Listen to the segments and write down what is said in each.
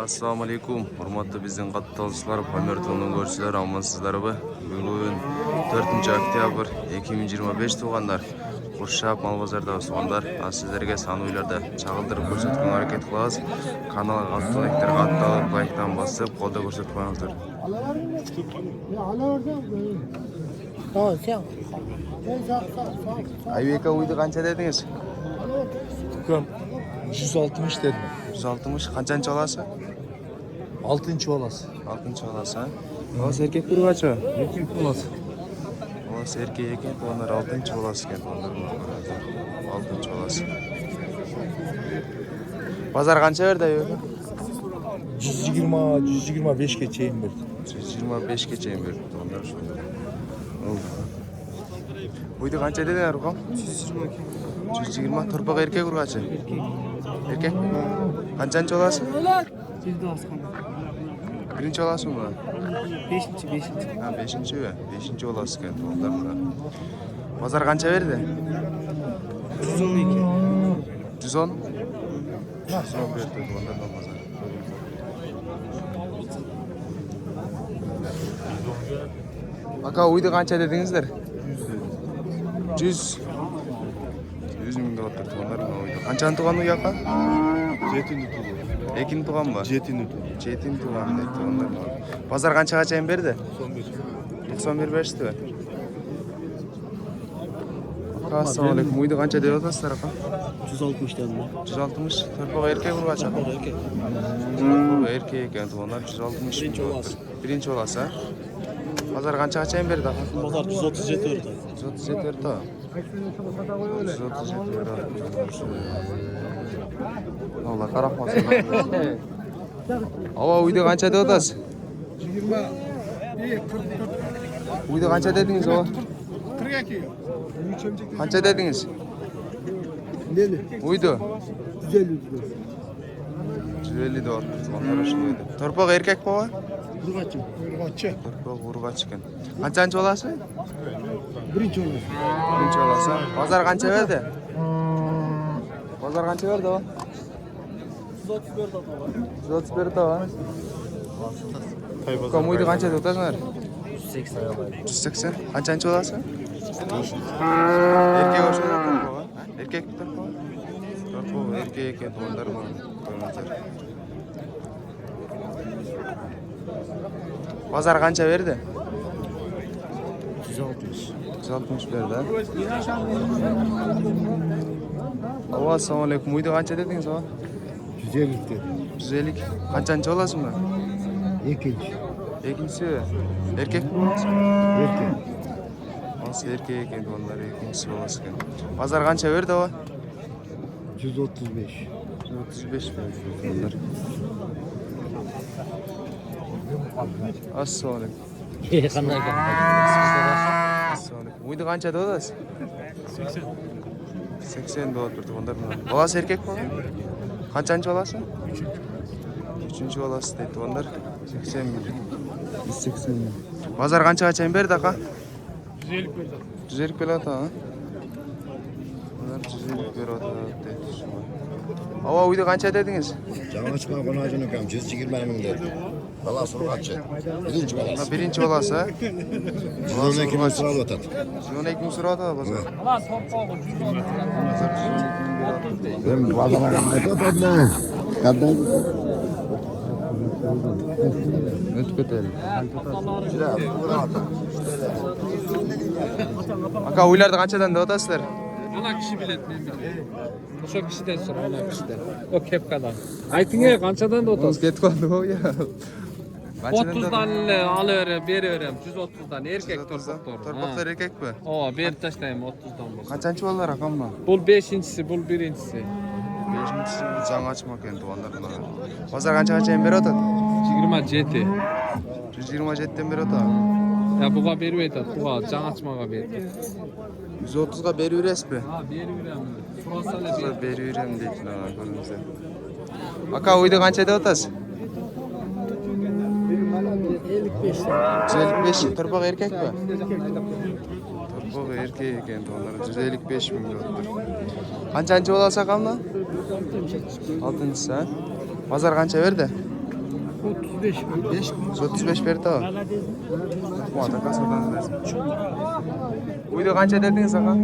Assalamu alaikum. Hurmatlı bizden katılışçılar, Pamir Tonun görüşçüler, amansızlarыбы. Bugün 4 oktyabr 2025 туғандар. Куршап Малбазарда туғандар. Sizlerге сан үйлерді чағылдырып көрсөткөн аракет кылабыз. Каналга катталыктар катталып, лайктан басып, колдо көрсөтүп коюңуздар. Айбека uydu канча дедиңиз? 160 dedim. 160 канчанчы аласы? 6. olası. 6 аласы. Олас эркек bir kaçı? Erkek olası. Олас эркек экен, onlar 6 olası eкен, onlar 6 olası. Pazar kança verdi ayı? 125 geçeyim bir. 125 geçeyim verdi onlar şu. Uydu kança dedin Erkan? 120 torpak erkek urgaçı. Erkek. Kançançı olası? Birinci olası mı? Beşinci. Ha, beşinci mi? Beşinci olası eкен onlar da. Pazar kança verdi? 112. 110? 110 verdi onlardan pazar. Aka uydu kança dedinizler? 100. 100 ming de oturdu onlar mı uydu? Kançanın tuğanı uyaka? Jetini tuğu. Ekin tuğan mı? Jetini tuğu. Çetin tuğan dedi onlar mı? Pazar kança kaçayım verdi? 91 verdi. Assalamu alaikum. Uydu kança dedi otasızlar aka? 160 dedim. 160. Torpağı erkek vurgaç aka? Erkek. Torpağı erkek eken tuğanlar 160. Birinci olası. Birinci olası ha? Pazar kança kaçayım verdi aka? Pazar 137 orada. 137 verdi ha? 137 verdi. Allah karakmasın. Ava uydu kança dedi otası? 20. Uydu kança dediniz ava? 42. Kança dediniz? Neli? Uydu. 150. 150 de oturdu. Onlar aşılıydı. Torpağı erkek baba? Burgaçı. Burgaçı. Torpağı vurgaç eken. Kançançı olası? Birinci olası. Birinci olası. Pazar kança verdi? Pazar kança verdi o? 130 verdi o. Kamuydu kança tutasınlar? 180. 180. Kançançı olası? Erkek olsa da torpağı. Erkek mi torpağı? Torpağı erkek eken onlar mı? Pazar kança verdi? 160. 160 verdi ha? Ava assalamu alaikum. Uydu kança dediniz ava? 150 dedim. 150. Kançançı olasın mı? İkinci. İkincisi erkek mi? Erkek. Nasıl erkek eken onlar ikincisi olasın eken. Pazar kança verdi ava? 135. 135 verdi onlar. Assalamu alaikum. Kanal Assalamu alaikum. Uydu kança da olasın? 80. 80 de oturdu onlar mı? Olası erkek mi? Kançançı olasın? Üçüncü olası dedi onlar. 80 milyon. 180 milyon. Pazar kança kaçayım verdi aka? 150 verdi. 150 verdi ha? Onlar 150 verdi dedi. Ava uydu kança dediniz? Canı çıkan konacını kam 120 bin dedi. Valla soru kaçı? Birinci balası. Ha, birinci olası ha? 112 bin sıralı otat. 112 bin sıra da pazar. Ben bu adama kamaydı da kadın. Ne tüketelim? Aka uylarda kançadan da otasızlar? Ana kişi biletmeyeyim ben. Şu kişiden sonra ana kişiden. O kepkadan. Aytın ya kançadan da Ons otur. get kaldı o ya. 30'dan alıyorum, veriyorum. 130'dan erkek 130'dan. torpaklar. Torpaklar erkek mi? O bir taşlayayım 30'dan olsun. Kaçancı oldular rakam mı? Bu 5'incisi, bu 1'incisi. Beşincisi can açmak endi onlardan. Pazar kança kaçayım beri otat? 27. 127'den beri otat. Ya buğa beri öyle buğa can açmağa beri. 130'ga beri üres mi? Ha beri veriyorum. Frosale Pazar beri ürem değil lan önümüzde. Aka uydu kança da otas? 155. Torpak erkek mi? Torpak erkek endi onlar 155 bin liradır. Kançançı olasa kamla? 6'ncısı ha? Pazar kança verdi? 35 5 135 berdi o. Muata kasadan lazım. Uydu kança dediniz ağa?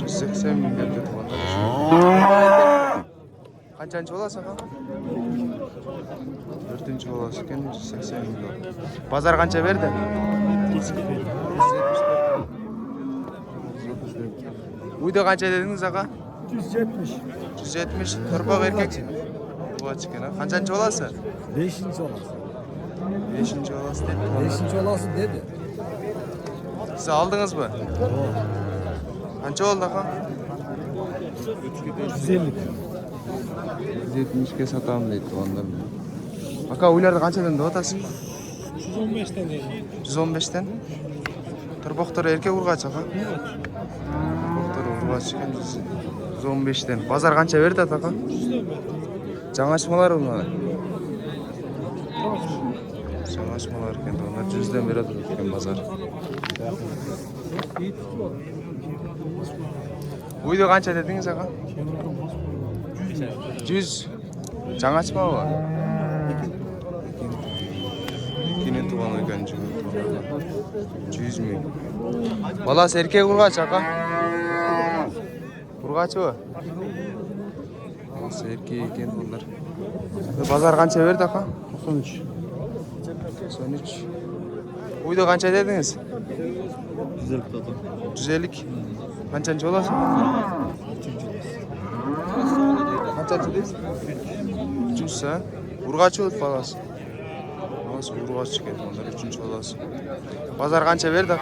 180 milyon dedi bana. Kaçıncı olası ağa? 4. olası ekan 180 milyon. Pazar kança berdi? 170. Uydu kança dediniz ağa? 170. 170 torpaq erkek. Bu açık yana. Kaçıncı olası? 5. olası. 5. olası dedi. 5. olası dedi. Siz aldınız mı? Kança oldu ağa? 150. 170'ke satam deydi ondan. Aka uylarda kançadan da otası? 115'ten değil. 115'ten. Torpaqlar erkek urgaç ağa. Torpaqlar urgaç ekan 115'ten. Pazar kança berdi ağa? Жаңашмалар bunlar. Жаңашмалар ekan onlar 100'den beradi ekan pazar. Uydu kança dediniz ağa? 100. Жаңашма bu. İkinin tuğanı ekan 100 ming. Balası erkek urgaç ağa. Urgaç o. Balası erkek ekan onlar. Pazar kança berdi ağa? 93. 93. Uydu kança dediniz? 150 total. 150. Kançancı olasın? Kançancı değilsin? 3. sen? Urgaç olup balası. Balası urgaç çıkıyor onlar 3. olasın. Pazar kança verdi ağa?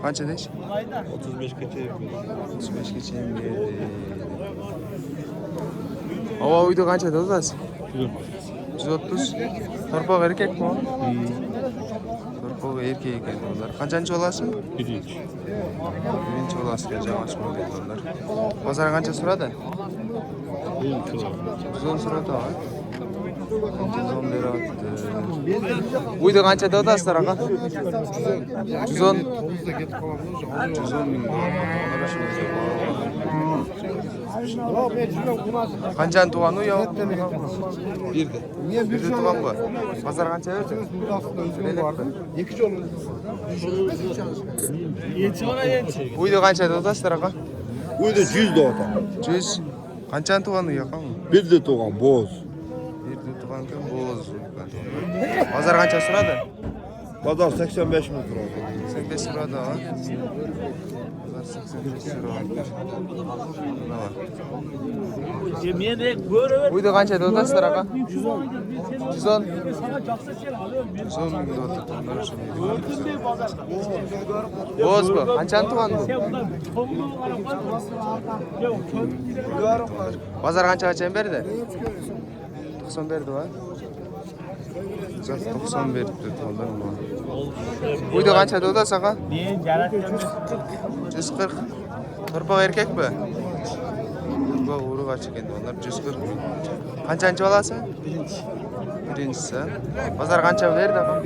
Kança deyiş? 35 geçe yapıyor. 35 geçeyim verdi. Hava uydu kança da olasın? 130. Torpaq erkek mi o? Torpaq erkek ekan onlar. Kançancı olasın? 1. Birinci olasın ekan жаңашма deydi onlar. Pazar kança surada? 110 surada var. 110 lira attı. Uydu kança da odasılar ağa? 110. 110 bin dolar. Kançanın tuğanı ya? Bir de. Niye Bir de tuğan bu. Pazar kança verdi? İki olur. Uydu kança da odasılar ağa? Uydu 100 doğatan. 100. Kançanın tuğanı ya ağa? Bir de doğan boz. Bir de tuğan kan boz. Pazar kança suradı? Pazar 85 bin lira. 85 surada var. Pazar 85 sura var. Ne var? Uydu kança da odasılar ağa? 110. 110 bin dolar. Boz bu. Kançanın tuğanı bu? Pazar kança kaçayım berdi? 90 berdi var. 90 berdi tuğanlar mı? Uydu kança da odası ağa? 140. Torpaq erkek mi? Torpaq uğru kaç ekan onlar 140. Kançancı balası? Birincisi. Pazar kança verdi ağa?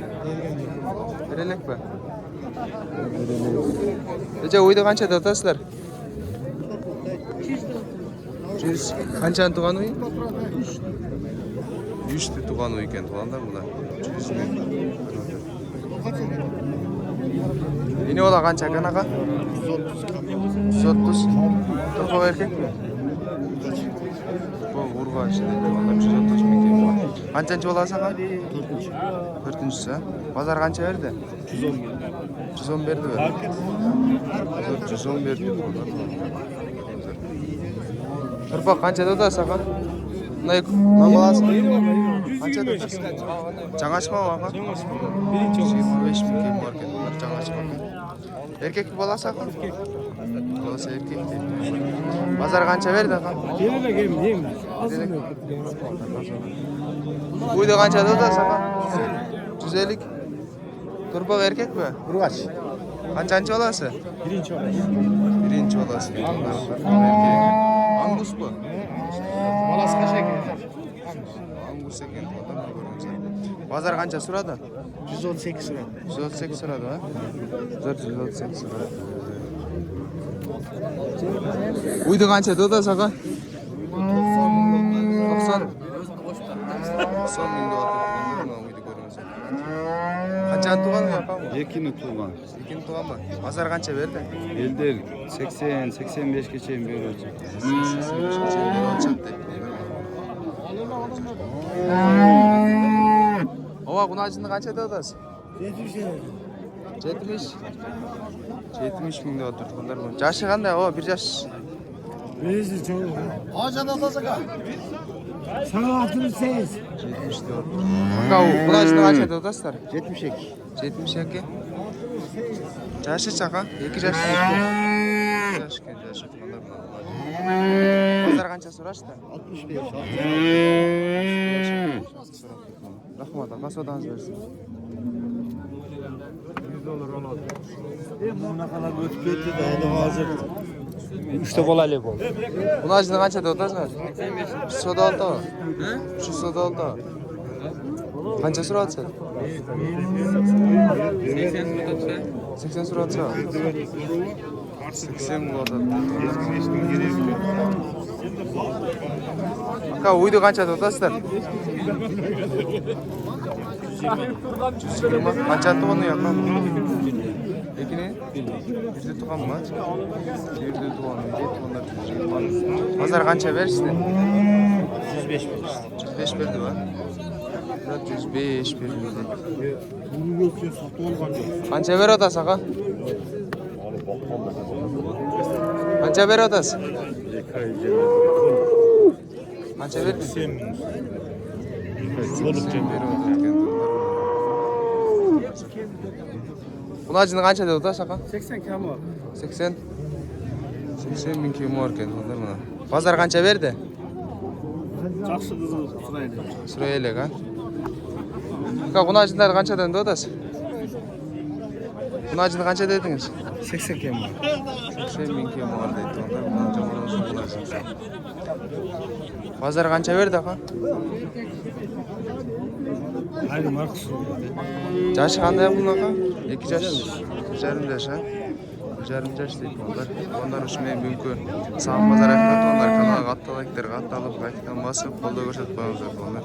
Verelek mi? Ece uydu kança da odasılar? 100. Kançanın tuğanı uy? 3 de tuğanı uyken tuğanlar mı da? 100 bin. Yine ola kança kan ağa? 130. Torpaq erkek mi? Bu urga işte. Onlar 130 bin. Kançancı olası ağa? 4. Pazar kança verdi? 110 berdi be. 110 berdi. Torpaq kança da odası ağa? Nayık. Ne balası? Kança da odası? Жаңашма ağa? 25 bin keyif market. Onlar жаңашма. Erkek mi balası ağa? Balası erkek değil. Pazar kança verdi ağa? Gelene gelin değil mi? Uydu kança da odası ağa? 150. Torpaq erkek mi? Urgaç. Kançancı olası? Birinci olası. Birinci olası. Erkek. Angus bu. Balası kaça gelir? Angus ekan. Pazar kança surada? 118 lira. 138 sırada ha? 138 sırada. Uydu qancha do'da saka? 90 ming deyapti. Uydu ko'ramiz. Qanchani tug'an yoqam? 2'ni tuğan. Ikini tug'anmi? Bozor qancha berdi? Elder 80-85 geçeyim böyle olacak. Ova kunacını qancha deyapsiz? 70 ming deyapti turg'unlar. Yashi qanday? O 1 yosh. Ağaçada tasaka. Sana 68. 70 deyapti. Aka kunacını qancha deyapsizlar? 72. 72. Yashi chaqa? 2 yosh. 2 yoshga yashi turg'unlar. Bozor qancha so'rashdi? 65. Rahmat, aka sodangiz bersin. Bunaqalar o'tib ketdi da hozir. 3 ta bolali bu. Kunacını qancha deyapsizlar? 3 soda oldi. 3 soda oldi. Qancha so'rayapsiz? 80 so'rayapsiz. 80 bo'ladi. Aka uydu qancha deyapsizlar? 120. Qancha tug'ani yoqam? Lekini? Yüzde tug'anmi? Yüzde tug'an. Bozor qancha berishdi? 105 105 berdi va? 105 berdi. Qancha beryapsiz aka? Qancha beryapsiz? Qancha berdi? 80 ming. Kunacını qancha deyapsiz aka? 80 kam var. 80. 80 ming kim var ekan, bunlar mana. Bozor qancha berdi? Жақсы қызыл сұрайды. Suraylik ha. Aka kunacılar qanchadan deyapsiz? Kunacını qancha dedingiz? 80 kam var. 80 ming kim var deydi. Bozor qancha berdi aka? Aynı marka Yaşı qanday bunaqa? 2 yosh. 1,5 yosh ha. 1,5 yosh deydi bunlar. Onlar ushmay mumkin. Sağ bozor aytib, onlar kanalga qattiq like, qattiq olib, like-dan bosib, qo'lda ko'rsatib qo'yinglar bunlar.